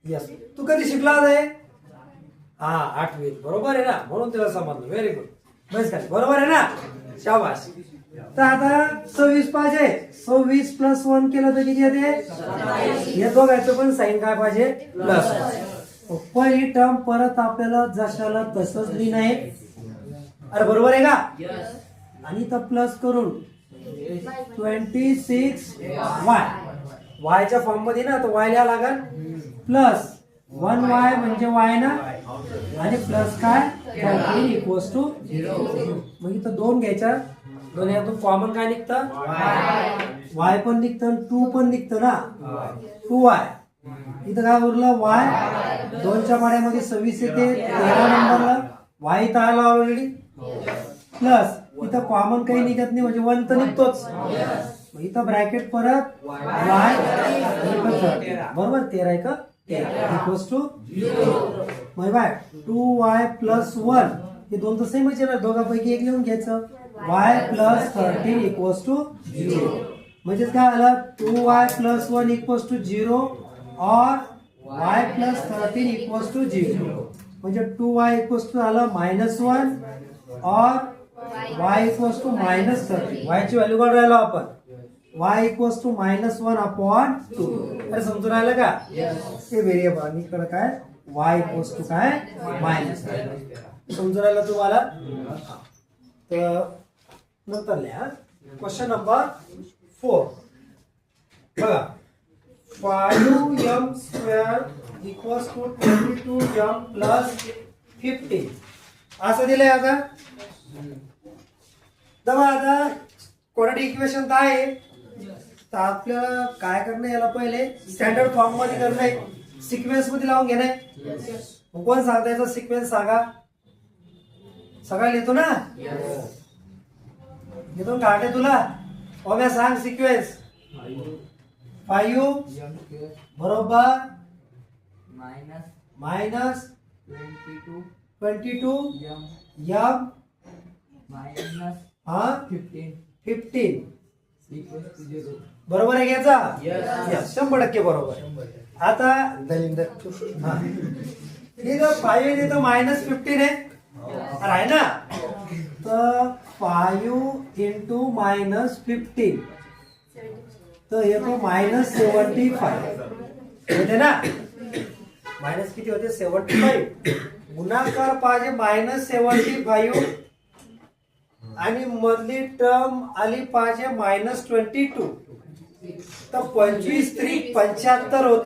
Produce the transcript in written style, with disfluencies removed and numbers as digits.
Yes, तू कधी शिकला आहे? हा, 8वी, बरोबर आहे ना, म्हणून त्याला समजलं. Very good. बस काय, बरोबर आहे ना, शाबास. तर आता 26 पाहिजे. 26 + 1 केलं तर किती येते? हे दोघांचं पण साइन काय पाहिजे? प्लस. पहिली टर्म परत आपल्याला जशाला तसंच लिहिणं आहे. अरे बरोबर आहे का? आणि इथं प्लस करून 26y वायच्या फॉर्म मध्ये ना, तर वाय लिहा लागल प्लस 1y म्हणजे y ना, आणि प्लस काय 13 = 0. मग इथं 2 घ्यायच्या, दोन्हीतून कॉमन काय निघतं? y पण निघतं, 2 पण निघतं ना, 2y. इथं काय उरलं? y. 2च्या पाड्यामध्ये 26 येते, 13 नंबरला y इथं आला ऑलरेडी, प्लस इथं कॉमन काही निघत नाही म्हणजे 1 तर निघतोच. इथं ब्रॅकेट परत y बरोबर, 13 का 13 = 0. मग बाय 2y + 1 हे दोन तर सेमच आहे ना, दोघांपैकी एक लिहून घ्यायचं. y + 13 = 0. म्हणजे काय आलं? 2y + 1 = 0 और y + 13 = 0. म्हणजे 2y आलं -1 और y -13. y ची व्हॅल्यू काढून राहिलो आपण. y -1/2. अरे समजून राहिलं का? हे व्हेरिएबल आणि इकडे काय y काय -. समजून राहिलं तुम्हाला? तर नंतर लिहा क्वेश्चन नंबर 4. बघा 5m² = 22m + 15 असं दिलंय. आता तेव्हा आता क्वाड्रॅटिक इक्वेशन काय आहे, तर आपल्याला काय करणं, याला पहिले स्टँडर्ड फॉर्म मध्ये करणं आहे, सिक्वेन्स मध्ये लावून घेणं आहे. कोण सांगता याचा सिक्वेन्स सांगा? सगळा लिहितो ना, लिहून काढते तुला. ओम्या सांग सिक्वेन्स. 5 बरोबर -22 m -15 बरोबर आहे घ्यायचा? 100% बरोबर. आता दलिंदर 5 इथं -15 आहे ना, तर 5 × -15 तर येतो -75 होते ना. मायनस किती होते? 75. गुणाकार पाहिजे -75 आणि मधली टर्म आली पाहिजे -22. तर 25 × 3 = 75 होते.